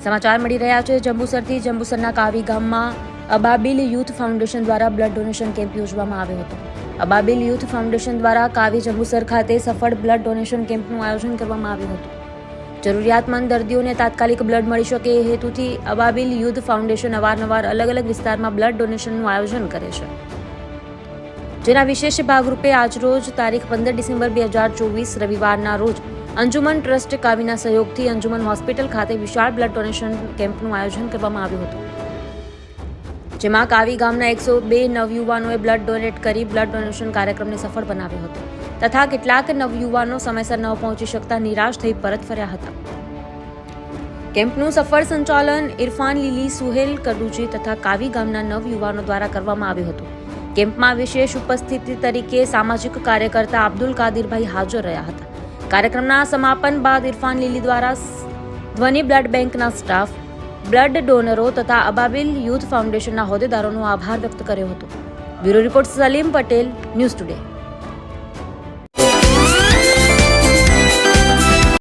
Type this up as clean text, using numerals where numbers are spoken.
સમાચાર મળી રહ્યા છે જંબુસરથી। જંબુસરના કાવી ગામમાં અબાબિલ યુથ ફાઉન્ડેશન દ્વારા બ્લડ ડોનેશન કેમ્પ યોજવામાં આવ્યો હતો। અબાબિલ યુથ ફાઉન્ડેશન દ્વારા કાવી જંબુસર ખાતે સફળ બ્લડ ડોનેશન કેમ્પનું આયોજન કરવામાં આવ્યું હતું। જરૂરિયાતમંદ દર્દીઓને તાત્કાલિક બ્લડ મળી શકે એ હેતુથી અબાબિલ યુથ ફાઉન્ડેશન અવારનવાર અલગ અલગ વિસ્તારમાં બ્લડ ડોનેશનનું આયોજન કરે છે, જેના વિશેષ ભાગરૂપે આજરોજ તારીખ 15 ડિસેમ્બર 2024 રવિવારના રોજ અંજુમન ટ્રસ્ટ કાવીના સહયોગથી અંજુમન હોસ્પિટલ ખાતે વિશાળ બ્લડ ડોનેશન કેમ્પનું આયોજન કરવામાં આવ્યું હતું, જેમાં કાવી ગામના 102 નવયુવાનોએ બ્લડ ડોનેટ કરી બ્લડ ડોનેશન કાર્યક્રમને સફળ બનાવ્યો હતો તથા કેટલાક નવયુવાનો સમયસર ન પહોંચી શકતા નિરાશ થઈ પરત ફર્યા હતા। કેમ્પનું સફળ સંચાલન ઇરફાન લીલી, સુહેલ કડુજી તથા કાવી ગામના નવયુવાનો દ્વારા કરવામાં આવ્યું હતું। કેમ્પમાં વિશેષ ઉપસ્થિતિ તરીકે સામાજિક કાર્યકર્તા અબ્દુલ કાદિરભાઈ હાજર રહ્યા હતા। કાર્યક્રમના સમાપન બાદ ઇરફાન લીલી દ્વારા ધ્વનિ બ્લડ બેંકના સ્ટાફ, બ્લડ ડોનરો તથા અબાબિલ યુથ ફાઉન્ડેશનના હોદ્દેદારોનો આભાર વ્યક્ત કર્યો હતો। Bureau report Salim Patel, news today.